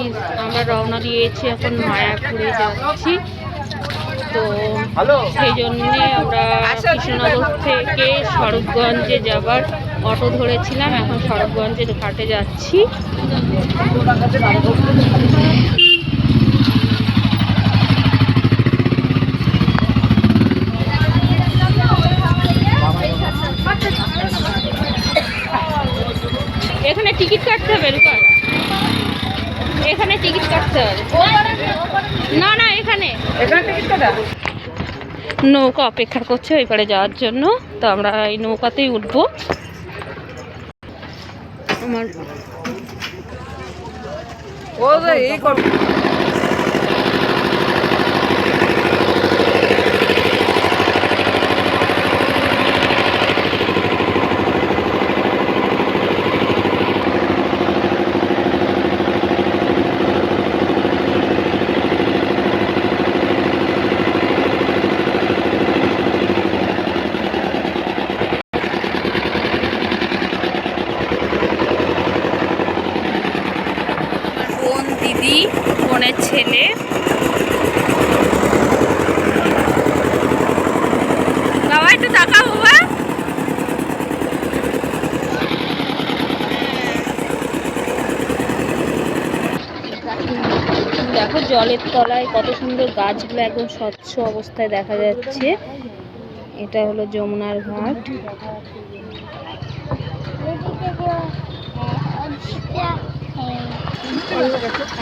Guys, আমরা রওনা দিয়েছি এখন মায়াপুরে যাচ্ছি। তো সেই জন্যে আমরা কৃষ্ণনগর থেকে স্বরূপগঞ্জে যাবার অটো ধরেছিলাম। এখন স্বরূপগঞ্জের ঘাটে যাচ্ছি। এখানে টিকিট কাটতে হবে রূপা, এখানে টিকিট কাটতে হবে। না না, এখানে টিকিট কাটা। নৌকা অপেক্ষা করছে ওই পারে যাওয়ার জন্য, তো আমরা এই নৌকাতেই উঠবো। আমার দিদি, বোনের ছেলে, বাবা একটু তাকাও বাবা। দেখো জলের তলায় কত সুন্দর গাছগুলো একদম স্বচ্ছ অবস্থায় দেখা যাচ্ছে। এটা হলো যমুনার ঘাট।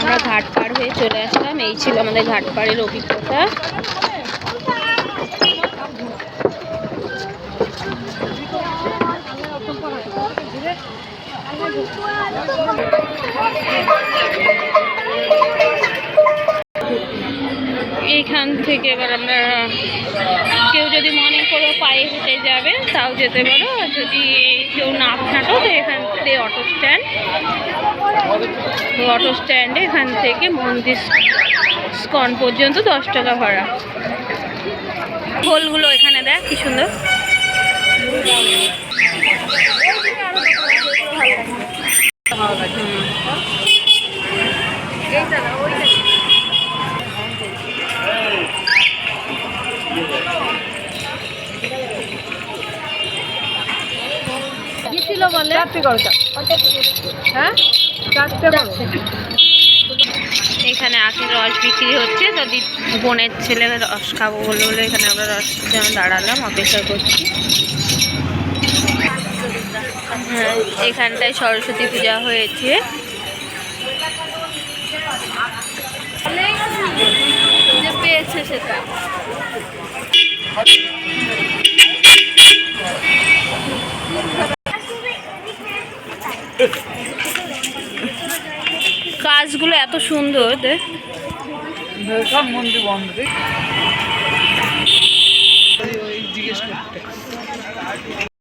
আমরা ঘাট পার হয়ে চলে আসলাম। এই ছিল আমাদের ঘাট পাড়ের অভিজ্ঞতা। এইখান থেকে এবার আমরা কেউ যদি মনে করো পায়ে হেঁটে যাবে তাও যেতে পারো, আর যদি কেউ না হাঁটো তো এখান থেকে অটো স্ট্যান্ডে এখান থেকে মন্দির স্কন পর্যন্ত 10 টাকা ভাড়া। ফুলগুলো এখানে দেখ কি সুন্দর। এখানে আখের রস বিক্রি হচ্ছে, তো বোনের ছেলে রস খাবো বলে এখানে আমরা রস দাঁড়ালাম, অপেক্ষা করছি। হ্যাঁ, এখানটায় সরস্বতী পূজা হয়েছে। পেয়েছে সেটা কাজগুলো এত সুন্দর দেখ। সব মন্দির বন্ধ জিজ্ঞেস করতে।